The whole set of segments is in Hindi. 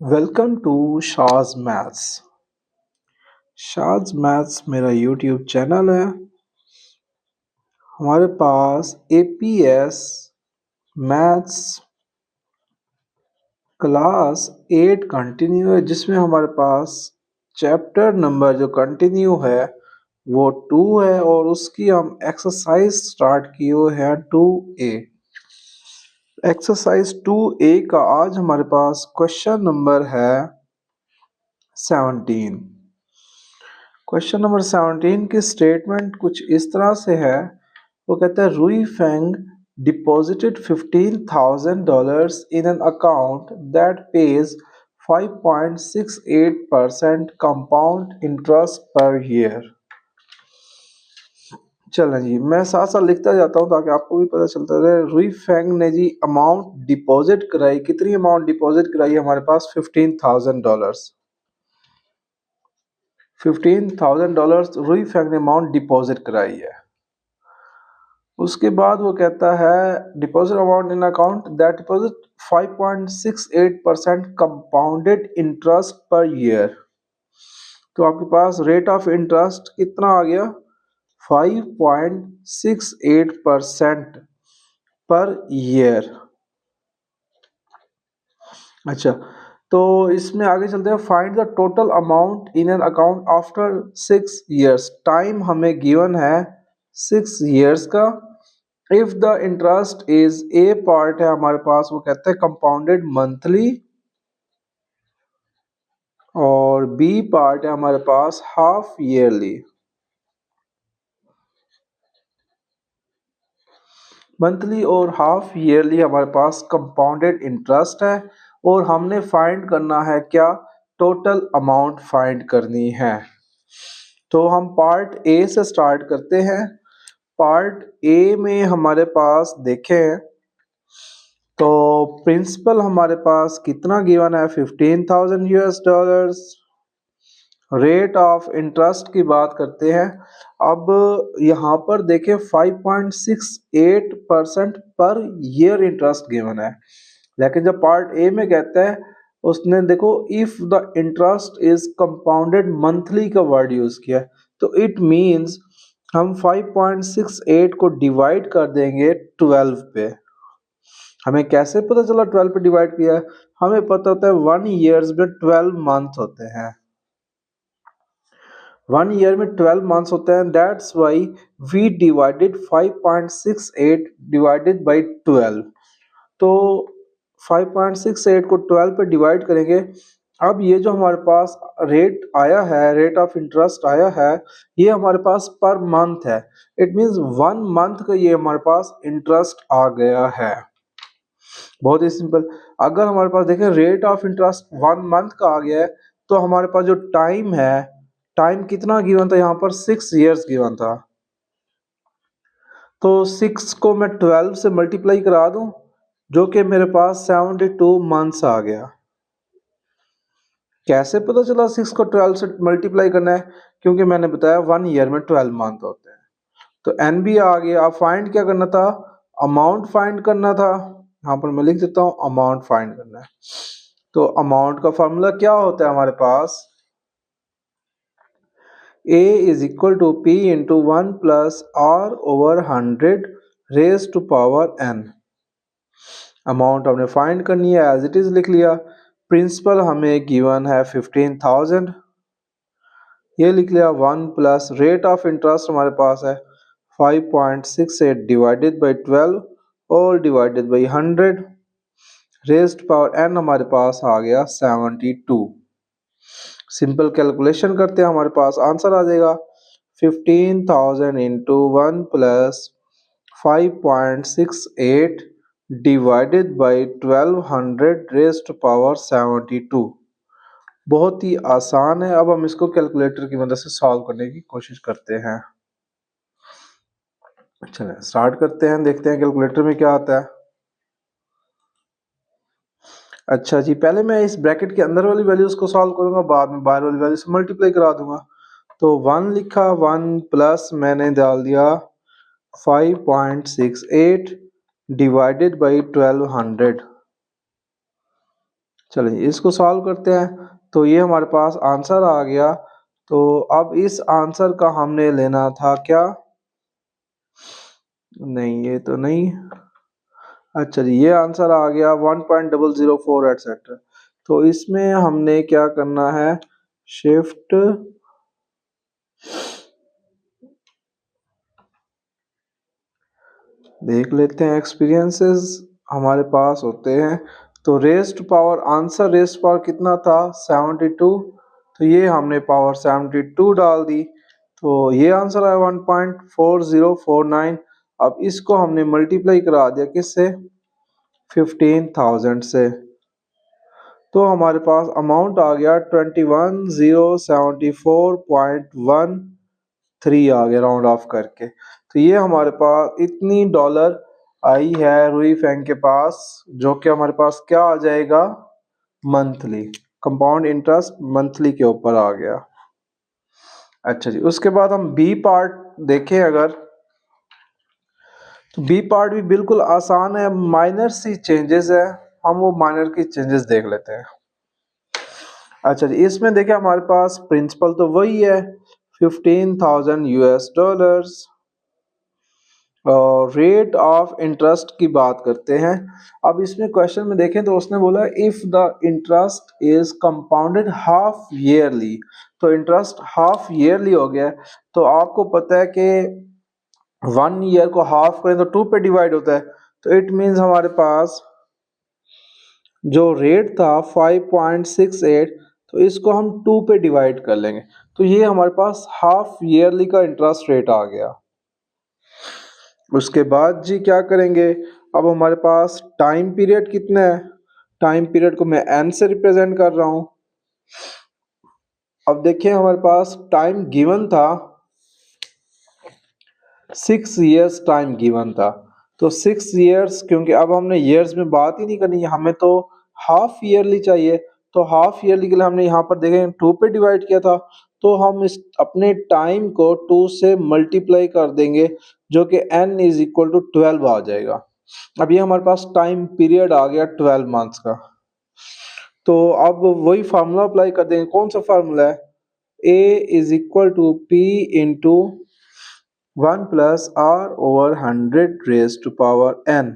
Welcome to Shaz maths. Shaz maths मेरा यूट्यूब चैनल है। हमारे पास एपीएस मैथ्स क्लास 8 कंटिन्यू है, जिसमें हमारे पास चैप्टर नंबर जो कंटिन्यू है वो 2 है और उसकी हम एक्सरसाइज स्टार्ट किए हुए हैं 2A। एक्सरसाइज 2A का आज हमारे पास क्वेश्चन नंबर है 17। क्वेश्चन नंबर 17 की स्टेटमेंट कुछ इस तरह से है। वो कहता है रुई Feng deposited $15,000 in an account that page 5.68% compound interest per year. चलें जी, मैं साथ साथ लिखता जाता हूँ ताकि आपको भी पता चलता रहे। रुई फेंग ने जी अमाउंट डिपॉजिट कराई। कितनी अमाउंट डिपॉजिट कराई? हमारे पास $15,000। $15,000 रुई फेंग ने अमाउंट डिपॉजिट कराई है। उसके बाद वो कहता है deposit amount in account that deposit 5.68% compounded interest per year. तो आपके पास रेट ऑफ इंटरेस्ट कितना आ गया? 5.68% पर ईयर। अच्छा, तो इसमें आगे चलते हैं। Find the total amount in an account after 6 years. Time हमें गिवन है 6 ईयर्स का। If the interest is a part है हमारे पास, वो कहते हैं कंपाउंडेड मंथली, और बी पार्ट है हमारे पास हाफ ईयरली। मंथली और हाफ ईयरली हमारे पास कंपाउंडेड इंटरेस्ट है और हमने फाइंड करना है क्या? टोटल अमाउंट फाइंड करनी है। तो हम पार्ट ए से स्टार्ट करते हैं। पार्ट ए में हमारे पास देखें तो प्रिंसिपल हमारे पास कितना गिवन है? $15,000। रेट ऑफ इंटरेस्ट की बात करते हैं। अब यहाँ पर देखें 5.68% पर ईयर इंटरेस्ट गिवन है, लेकिन जब पार्ट ए में कहता है उसने देखो if the interest is compounded monthly का वर्ड यूज किया है, तो इट मींस हम 5.68 को डिवाइड कर देंगे 12 पे। हमें कैसे पता चला 12 पे डिवाइड किया है? हमें पता होता है 1 ईयर्स में 12 मंथ होते हैं। 1 ईयर में 12 मंथ्स होते हैं। That's why we divided 5.68 divided by 12। तो 5.68 को 12 पे डिवाइड करेंगे। अब ये जो हमारे पास रेट आया है, रेट ऑफ इंटरेस्ट आया है, ये हमारे पास पर मंथ है। इट मींस 1 मंथ का ये हमारे पास इंटरेस्ट आ गया है। बहुत ही सिंपल। अगर हमारे पास देखें रेट ऑफ इंटरेस्ट 1 मंथ का आ गया है, तो हमारे पास जो टाइम है, टाइम कितना गिवन था? यहाँ पर 6 ईयर्स गिवन था। तो 6 को मैं 12 से मल्टीप्लाई करा दूं, जो कि मेरे पास 72 मंथ्स आ गया। कैसे पता चला 6 को 12 से मल्टीप्लाई करना है? क्योंकि मैंने बताया 1 ईयर में 12 मंथ होते हैं। तो एन भी आ गया। अब फाइंड क्या करना था? अमाउंट फाइंड करना था। यहाँ पर मैं लिख देता हूँ अमाउंट फाइंड करना है। तो अमाउंट का फॉर्मूला क्या होता है हमारे पास? A is equal to P into 1 plus R over 100 raised to power n। Amount हमने फाइंड करनी है, एज इट इज लिख लिया। प्रिंसिपल हमें गिवन है 15,000, ये लिख लिया। 1 प्लस रेट ऑफ इंटरेस्ट हमारे पास है 5.68 डिवाइडेड बाई 12 और divided by 100 raised power n हमारे पास आ गया 72। सिंपल कैलकुलेशन करते हैं, हमारे पास आंसर आ जाएगा 15,000 into 1 plus 5.68 divided by 1200 raised power 72। बहुत ही आसान है। अब हम इसको कैलकुलेटर की मदद से सॉल्व करने की कोशिश करते हैं। चलिए स्टार्ट करते हैं, देखते हैं कैलकुलेटर में क्या आता है। अच्छा जी, पहले मैं इस ब्रैकेट के अंदर वाली वैल्यूज को सॉल्व करूंगा, बाद में बाहर वाली वैल्यू से मल्टीप्लाई करा दूंगा। तो 1 लिखा, 1 प्लस मैंने डाल दिया 5.68 डिवाइडेड बाई 1200। चलिए इसको सॉल्व करते हैं। तो ये हमारे पास आंसर आ गया। तो अब इस आंसर का हमने लेना था क्या, नहीं ये तो नहीं। अच्छा जी, ये आंसर आ गया 1.004 एटसेट्रा। तो इसमें हमने क्या करना है, शिफ्ट देख लेते हैं, एक्सपीरियंसेस हमारे पास होते हैं। तो rest power, answer rest power कितना था 72, तो ये हमने पावर 72 डाल दी। तो ये आंसर आया 1.4049। अब इसको हमने मल्टीप्लाई करा दिया किससे, 15,000 से। तो हमारे पास अमाउंट आ गया 21,074.13 आ गया राउंड ऑफ करके। तो ये हमारे पास इतनी डॉलर आई है रुई फैंग के पास, जो कि हमारे पास क्या आ जाएगा, मंथली कंपाउंड इंटरेस्ट मंथली के ऊपर आ गया। अच्छा जी, उसके बाद हम बी पार्ट देखें अगर, तो बी पार्ट भी बिल्कुल आसान है, माइनर सी चेंजेस है, हम वो माइनर की चेंजेस देख लेते हैं। अच्छा जी, इसमें देखिए हमारे पास प्रिंसिपल तो वही है 15,000 यूएस डॉलर्स। और रेट ऑफ इंटरेस्ट की बात करते हैं। अब इसमें क्वेश्चन में देखें तो उसने बोला if the interest is compounded half yearly, तो इंटरेस्ट हाफ ईयरली हो गया। तो आपको पता है कि 1 ईयर को हाफ करें तो 2 पे डिवाइड होता है। तो इट मीन्स हमारे पास जो रेट था 5.68, तो इसको हम 2 पे डिवाइड कर लेंगे। तो ये हमारे पास हाफ ईयरली का इंटरेस्ट रेट आ गया। उसके बाद जी क्या करेंगे, अब हमारे पास टाइम पीरियड कितना है, टाइम पीरियड को मैं एन से रिप्रेजेंट कर रहा हूं। अब देखिए हमारे पास टाइम गिवन था 6 इयर्स, टाइम गिवन था। तो 6 इयर्स, क्योंकि अब हमने ईयर्स में बात ही नहीं करनी है, हमें तो हाफ ईयरली चाहिए। तो हाफ ईयरली के लिए हमने यहाँ पर देखें 2 पे डिवाइड किया था। तो हम इस अपने टाइम को 2 से मल्टीप्लाई कर देंगे, जो कि n इज इक्वल टू 12 आ जाएगा। अब ये हमारे पास टाइम पीरियड आ गया 12 मंथ्स का। तो अब वही फार्मूला अप्लाई कर देंगे। कौन सा फार्मूला है, a is equal to P into 1 plus R over 100 raise to power n।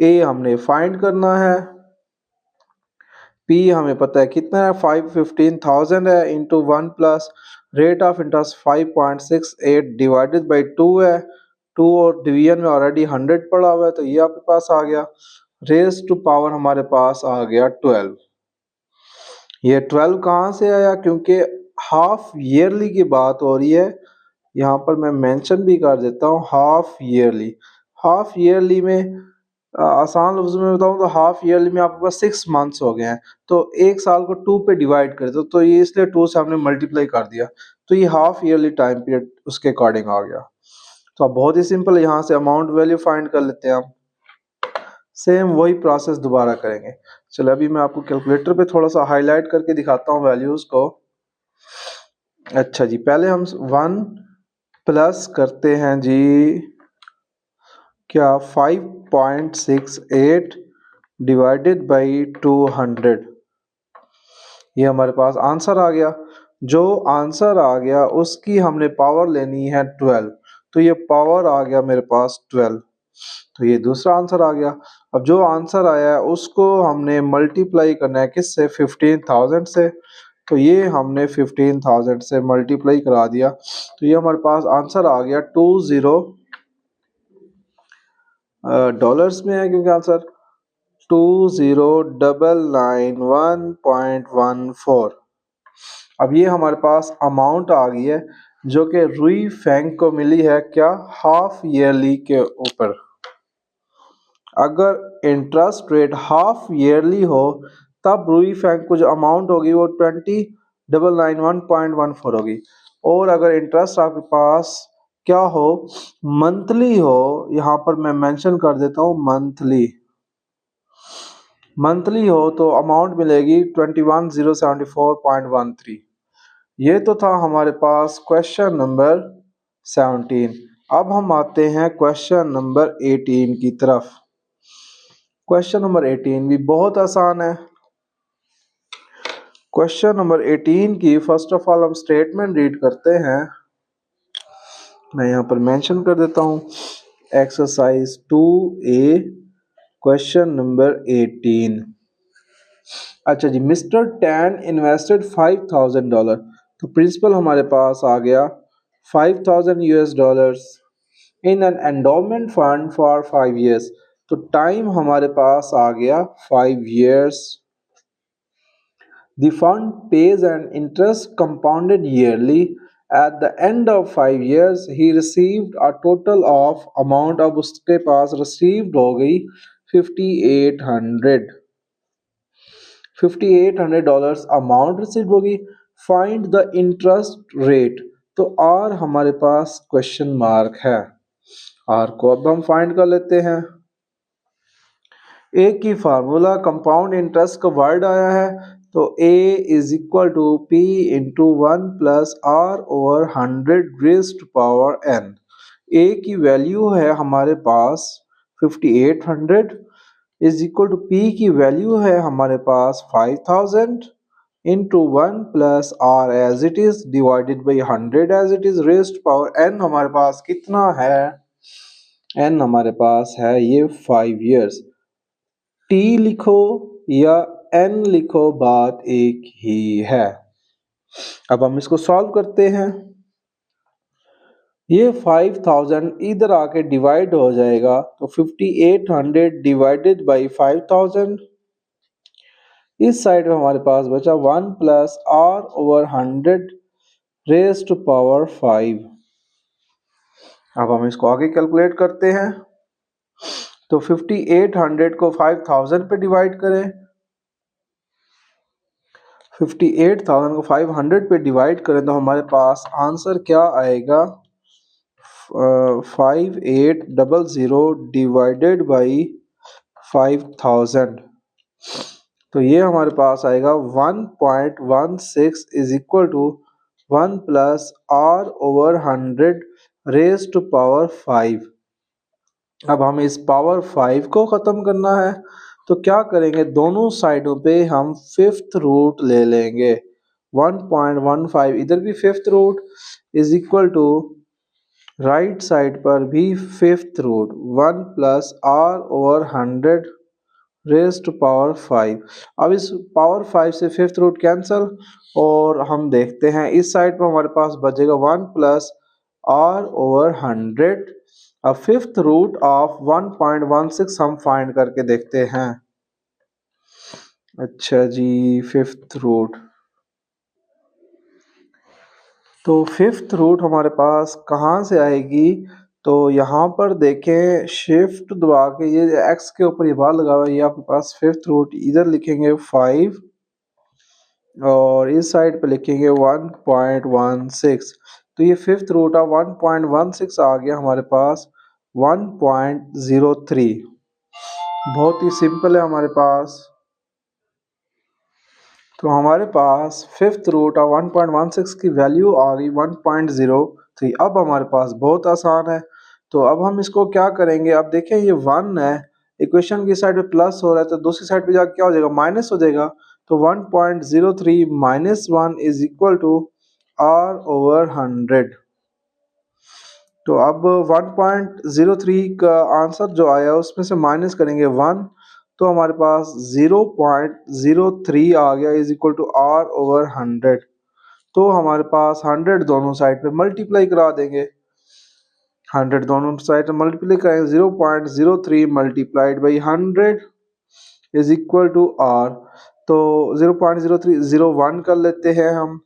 A हमने फाइंड करना है, पी हमें पता है कितना है 15,000 है, into 1 plus rate of interest 5.68 divided by 2 है। 2 और डिवीजन में ऑलरेडी 100 पड़ा हुआ है, तो ये आपके पास आ गया। रेज टू पावर हमारे पास आ गया 12। ये 12 कहाँ से आया, क्योंकि हाफ ईयरली की बात हो रही है। यहाँ पर मैं मेंशन भी कर देता हूँ हाफ ईयरली। हाफ ईयरली में आसान लफ्ज़ में बताऊँ तो हाफ ईयरली में आपके पास 6 मंथ्स हो गए हैं। तो एक साल को 2 पे डिवाइड कर दो, तो ये इसलिए 2 से हमने मल्टीप्लाई कर दिया। तो ये हाफ ईयरली टाइम पीरियड उसके अकॉर्डिंग आ गया। तो अब बहुत ही सिंपल, यहाँ से अमाउंट वैल्यू फाइंड कर लेते हैं हम। सेम वही प्रोसेस दोबारा करेंगे। चलो अभी मैं आपको कैलकुलेटर पे थोड़ा सा हाईलाइट करके दिखाता हूँ वैल्यूज को। अच्छा जी, पहले हम 1 प्लस करते हैं जी क्या 5.68 डिवाइडेड बाई 200। ये हमारे पास आंसर आ गया। जो आंसर आ गया उसकी हमने पावर लेनी है 12। तो ये पावर आ गया मेरे पास 12। तो ये दूसरा आंसर आ गया। अब जो आंसर आया है उसको हमने मल्टीप्लाई करना है किससे, 15,000 से। तो ये हमने 15,000 से मल्टीप्लाई करा दिया। तो ये हमारे पास आंसर आ गया 20 डॉलर्स में है, क्योंकि आंसर 20,991.14। अब ये हमारे पास अमाउंट आ गई है, जो कि रुई फैंग को मिली है क्या, हाफ ईयरली के ऊपर। अगर इंटरेस्ट रेट हाफ ईयरली हो तब रुई फैंग को जो अमाउंट होगी वो 20,991.14 होगी। और अगर इंटरेस्ट आपके पास क्या हो, मंथली हो, यहाँ पर मैं मेंशन कर देता हूँ मंथली, मंथली हो तो अमाउंट मिलेगी 21,074.13। ये तो था हमारे पास क्वेश्चन नंबर 17। अब हम आते हैं क्वेश्चन नंबर 18 की तरफ। क्वेश्चन नंबर 18 भी बहुत आसान है। क्वेश्चन नंबर 18 की फर्स्ट ऑफ ऑल हम स्टेटमेंट रीड करते हैं। मैं यहाँ पर मेंशन कर देता हूँ एक्सरसाइज 2A क्वेश्चन नंबर 18। अच्छा जी, मिस्टर टैन इन्वेस्टेड $5,000, तो प्रिंसिपल हमारे पास आ गया $5,000 in an endowment fund for 5 years। तो टाइम हमारे पास आ गया 5 years। The fund pays an interest compounded yearly. At the end of 5 years, he received a total of amount, अब उसके पास received हो गई 5800 $5,800 अमाउंट रिसीव होगी। फाइंड द इंटरेस्ट रेट, तो आर हमारे पास क्वेश्चन मार्क है, आर को अब हम फाइंड कर लेते हैं। ए की फार्मूला कंपाउंड इंटरेस्ट का वर्ड आया है, तो A is equal to P into 1 + r/100 A की वैल्यू है हमारे पास 5800 इज इक्वल टू पी की वैल्यू है हमारे पास 5000 into 1 + r as it is divided by 100 as it is raised power N हमारे पास कितना है, एन हमारे पास है ये 5 years। टी लिखो या एन लिखो, बात एक ही है। अब हम इसको सॉल्व करते हैं। ये 5000 इधर आके डिवाइड हो जाएगा, तो 5800 डिवाइडेड बाई 5000, इस साइड में हमारे पास बचा 1 + r/100 रेज़्ड टू पावर 5। अब हम इसको आगे कैलकुलेट करते हैं, तो 5800 को 5000 पे डिवाइड करें, 58,000 को 500 पे डिवाइड करें तो हमारे पास आंसर क्या आएगा, 5800 डिवाइडेड बाई 5000, तो ये हमारे पास आएगा 1.16 is equal to 1 + r/100 raised to power 5। अब हमें इस पावर 5 को ख़त्म करना है, तो क्या करेंगे, दोनों साइडों पे हम फिफ्थ रूट ले लेंगे। 1.15 इधर भी fifth root is equal to right side पर भी fifth root 1 + r/100 raise to power 5। अब इस पावर 5 से फिफ्थ रूट कैंसिल, और हम देखते हैं इस साइड पर हमारे पास बचेगा 1 + r/100। अब फिफ्थ रूट ऑफ 1.16 हम फाइंड करके देखते हैं। अच्छा जी, फिफ्थ रूट, तो फिफ्थ रूट हमारे पास कहाँ से आएगी, तो यहाँ पर देखें शिफ्ट दबा के ये एक्स के ऊपर ये बार लगा हुआ है, ये आपके पास फिफ्थ रूट इधर लिखेंगे 5 और इस साइड पे लिखेंगे 1.16, तो ये फिफ्थ रूट ऑफ 1.16 आ गया हमारे पास 1.03। बहुत ही सिंपल है हमारे पास, तो हमारे पास फिफ्थ रूट ऑफ 1.16 की वैल्यू आ गई 1.03। अब हमारे पास बहुत आसान है, तो अब हम इसको क्या करेंगे, अब देखें ये 1 है, इक्वेशन की साइड पे प्लस हो रहा है तो दूसरी साइड पे जाकर क्या हो जाएगा, माइनस हो जाएगा। तो 1.03 - 1 इज इक्वल टू r/100। तो अब 1.03 का आंसर जो आया उसमें से माइनस करेंगे 1, तो हमारे पास 0.03 आ गया इज इक्वल टू r/100। तो हमारे पास 100 दोनों साइड पे मल्टीप्लाई करा देंगे, 100 दोनों साइड पे मल्टीप्लाई करेंगे, 0.03 multiplied by 100 is equal to r। तो 0.0301 कर लेते हैं हम।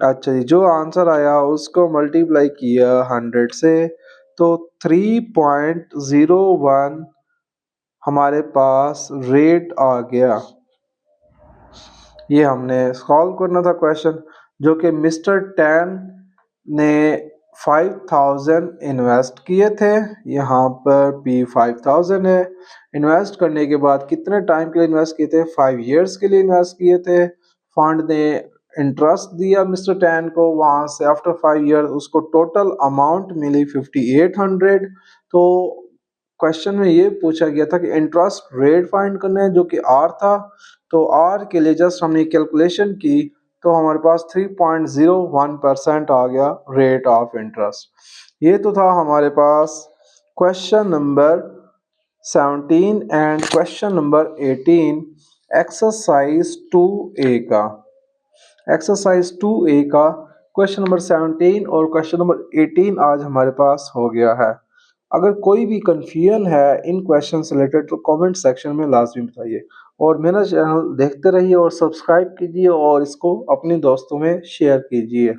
अच्छा जी, जो आंसर आया उसको मल्टीप्लाई किया 100 से, तो 3.01 हमारे पास रेट आ गया। ये हमने सॉल्व करना था क्वेश्चन, जो कि मिस्टर टैन ने 5000 इन्वेस्ट किए थे, यहाँ पर भी 5000 है। इन्वेस्ट करने के बाद कितने टाइम के लिए इन्वेस्ट किए थे, 5 years के लिए इन्वेस्ट किए थे। फंड ने इंटरेस्ट दिया मिस्टर टैन को, वहाँ से आफ्टर 5 years उसको टोटल अमाउंट मिली 5800। तो क्वेश्चन में ये पूछा गया था कि इंटरेस्ट रेट फाइंड करना है जो कि आर था। तो आर के लिए जस्ट हमने कैलकुलेशन की तो हमारे पास 3.01% आ गया रेट ऑफ इंटरेस्ट। ये तो था हमारे पास question number 17 and question number 18 exercise 2A का। एक्सरसाइज 2A का क्वेश्चन नंबर 17 और क्वेश्चन नंबर 18 आज हमारे पास हो गया है। अगर कोई भी कंफ्यूजन है इन क्वेश्चन से रिलेटेड तो कमेंट सेक्शन में लाजमी बताइए और मेरा चैनल देखते रहिए और सब्सक्राइब कीजिए और इसको अपने दोस्तों में शेयर कीजिए।